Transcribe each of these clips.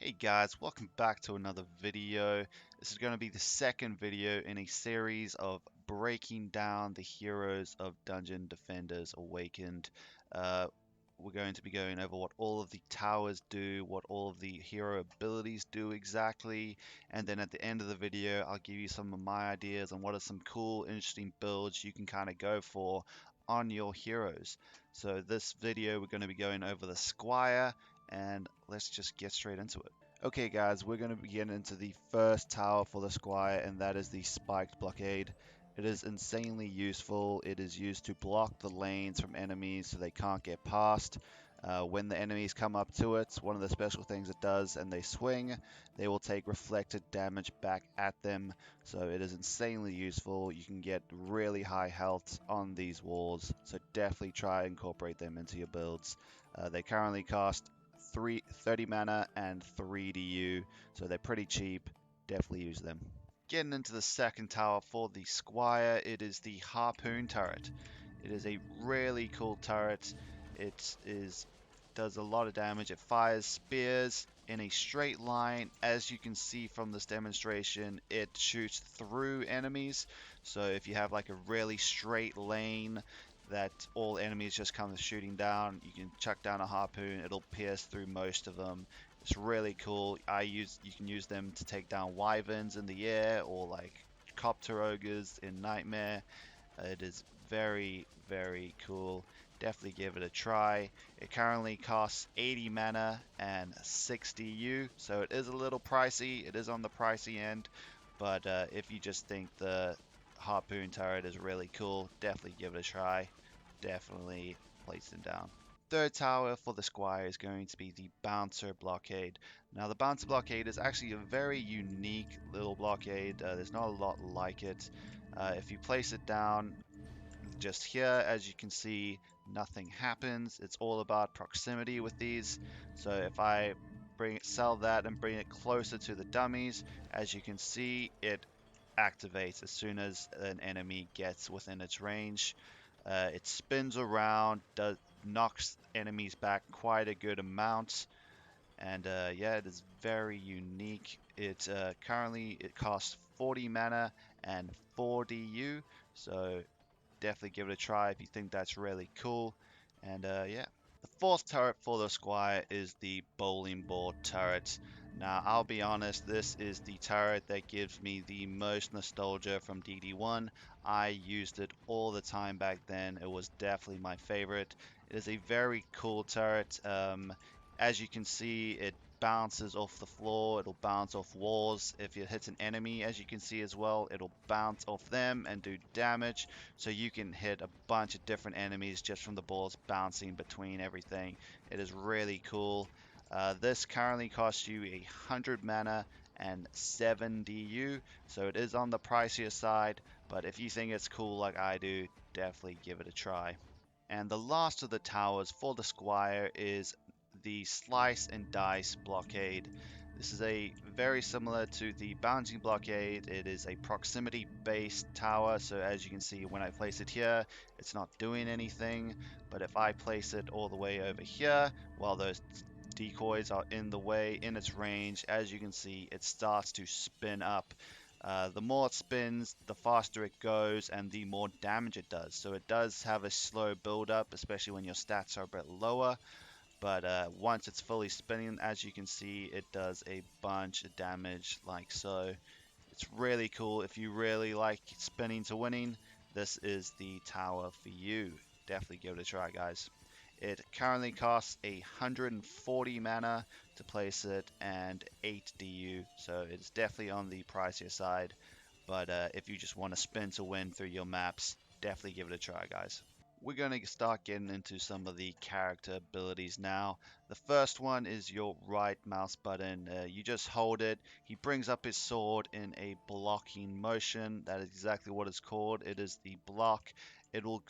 Hey guys, welcome back to another video. This is going to be the second video in a series of breaking down the heroes of Dungeon Defenders Awakened. Uh, we're going to be going over what all of the towers do, what all of the hero abilities do exactly, and then at the end of the video I'll give you some of my ideas on what are some cool, interesting builds you can kind of go for on your heroes. So this video we're going to be going over the Squire, and let's just get straight into it. Okay guys, we're going to begin into the first tower for the Squire, and that is the Spiked Blockade. It is insanely useful. It is used to block the lanes from enemies so they can't get past. When the enemies come up to it, one of the special things it does, and they swing, they will take reflected damage back at them. So it is insanely useful. You can get really high health on these walls, so definitely try and incorporate them into your builds. They currently cost 30 mana and 3 DU, so they're pretty cheap. Definitely use them. Getting into the second tower for the Squire, it is the Harpoon Turret. It is a really cool turret. Does a lot of damage. It fires spears in a straight line. As you can see from this demonstration, it shoots through enemies. So if you have like a really straight lane that all enemies just come shooting down, you can chuck down a harpoon, it'll pierce through most of them. It's really cool. You can use them to take down wyverns in the air, or like copter ogres in Nightmare. It is very, very cool. Definitely give it a try. It currently costs 80 mana and 60 U, so it is a little pricey. It is on the pricey end, but if you just think the Harpoon Turret is really cool, definitely give it a try. Definitely place them down. Third tower for the Squire is going to be the Bouncer Blockade. Now the Bouncer Blockade is actually a very unique little blockade. There's not a lot like it. If you place it down just here, as you can see, nothing happens. It's all about proximity with these. So if I sell that and bring it closer to the dummies, as you can see, it activates as soon as an enemy gets within its range. It spins around, knocks enemies back quite a good amount, and yeah, it is very unique. Currently it costs 40 mana and 4 DU, so definitely give it a try if you think that's really cool. And yeah. The fourth turret for the Squire is the Bowling Ball Turret. Now, I'll be honest, this is the turret that gives me the most nostalgia from DD1. I used it all the time back then. It was definitely my favorite. It is a very cool turret. As you can see, it bounces off the floor, it'll bounce off walls. If it hits an enemy, as you can see as well, it'll bounce off them and do damage. So you can hit a bunch of different enemies just from the balls bouncing between everything. It is really cool. This currently costs you 100 mana and 7 DU, so it is on the pricier side, but if you think it's cool like I do, definitely give it a try. And the last of the towers for the Squire is the Slice and Dice Blockade. This is very similar to the Bouncing Blockade. It is a proximity based tower, so as you can see when I place it here, it's not doing anything, but if I place it all the way over here, while those decoys are in the way, in its range, as you can see, it starts to spin up. The more it spins, the faster it goes and the more damage it does. So it does have a slow build up, especially when your stats are a bit lower. But once it's fully spinning, as you can see, it does a bunch of damage like so. It's really cool. If you really like spinning to winning, this is the tower for you. Definitely give it a try, guys. It currently costs 140 mana to place it and 8 DU, so it's definitely on the pricier side. But if you just want to spin to win through your maps, definitely give it a try, guys. We're going to start getting into some of the character abilities now. The first one is your right mouse button. You just hold it. He brings up his sword in a blocking motion. That is exactly what it's called. It is the block. It will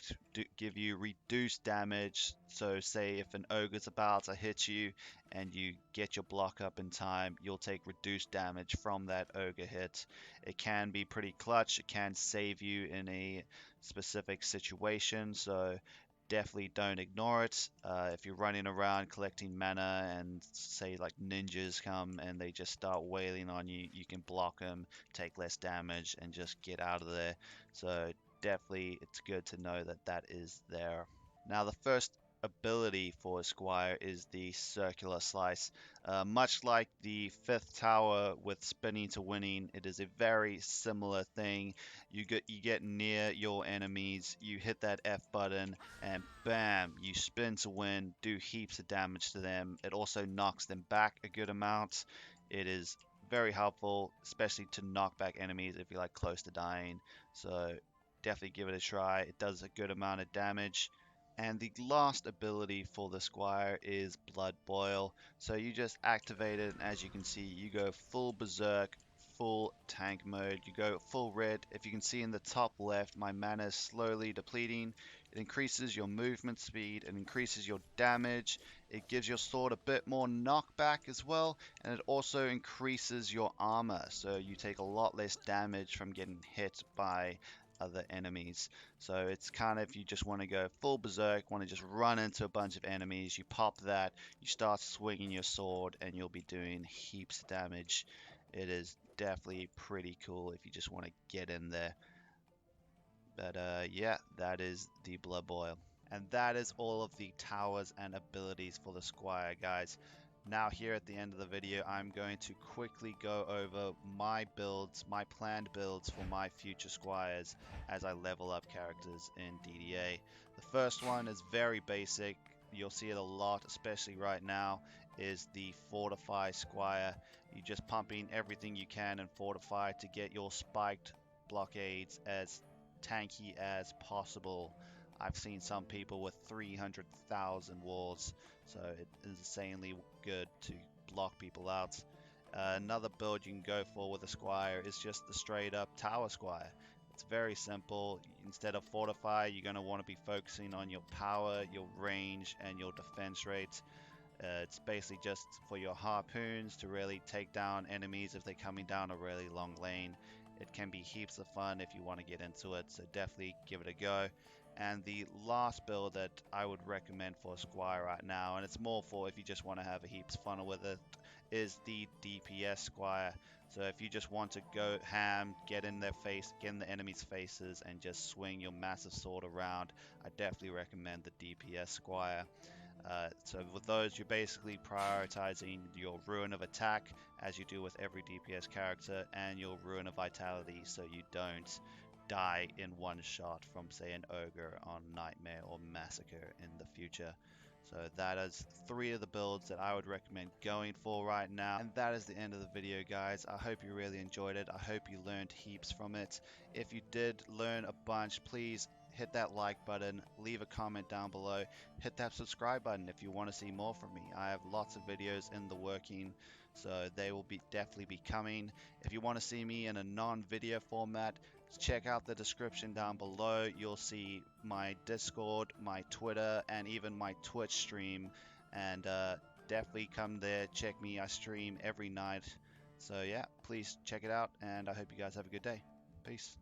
give you reduced damage. So say if an ogre's about to hit you and you get your block up in time, you'll take reduced damage from that ogre hit. It can be pretty clutch. It can save you in a specific situation. So definitely don't ignore it. If you're running around collecting mana and say like ninjas come and they just start wailing on you, you can block them, take less damage, and just get out of there. So definitely it's good to know that that is there. Now the first ability for a Squire is the Circular Slice. Much like the 5th tower with spinning to winning, it is a very similar thing. You get near your enemies, you hit that F button, and bam, you spin to win, do heaps of damage to them. It also knocks them back a good amount. It is very helpful, especially to knock back enemies if you're like close to dying. So definitely give it a try. It does a good amount of damage. And the last ability for the Squire is Blood Boil. So you just activate it, and as you can see, you go full berserk, full tank mode. You go full red. If you can see in the top left, my mana is slowly depleting. It increases your movement speed, it increases your damage, it gives your sword a bit more knockback as well, and it also increases your armor, so you take a lot less damage from getting hit by other enemies. So it's kind of, if you just want to go full berserk, want to just run into a bunch of enemies, you pop that, you start swinging your sword, and you'll be doing heaps of damage. It is definitely pretty cool if you just want to get in there. But yeah, that is the Blood Boil. And that is all of the towers and abilities for the Squire, guys. Now here at the end of the video, I'm going to quickly go over my builds, my planned builds for my future Squires as I level up characters in DDA. The first one is very basic. You'll see it a lot, especially right now, is the Fortify Squire. You're just pumping everything you can in Fortify to get your spiked blockades as tanky as possible. I've seen some people with 300,000 walls, so it is insanely good to block people out. Another build you can go for with a Squire is just the straight up Tower Squire. It's very simple. Instead of Fortify, you're going to want to be focusing on your power, your range, and your defense rate. It's basically just for your harpoons to really take down enemies if they're coming down a really long lane. It can be heaps of fun if you want to get into it, so definitely give it a go. And the last build that I would recommend for Squire right now, and it's more for if you just want to have a heaps of fun with it, is the DPS Squire. So if you just want to go ham, get in their face, get in the enemy's faces, and just swing your massive sword around, I definitely recommend the DPS Squire. So with those, you're basically prioritizing your Ruin of Attack, as you do with every DPS character, and your Ruin of Vitality, so you don't die in one shot from, say, an Ogre on Nightmare or Massacre in the future. So that is 3 of the builds that I would recommend going for right now. And that is the end of the video, guys. I hope you really enjoyed it. I hope you learned heaps from it. If you did learn a bunch, please hit that like button, leave a comment down below, hit that subscribe button if you want to see more from me. I have lots of videos in the working, so they will be definitely be coming. If you want to see me in a non-video format, check out the description down below. You'll see my Discord, my Twitter, and even my Twitch stream. And definitely come there, check me. I stream every night. So yeah, please check it out, and I hope you guys have a good day. Peace.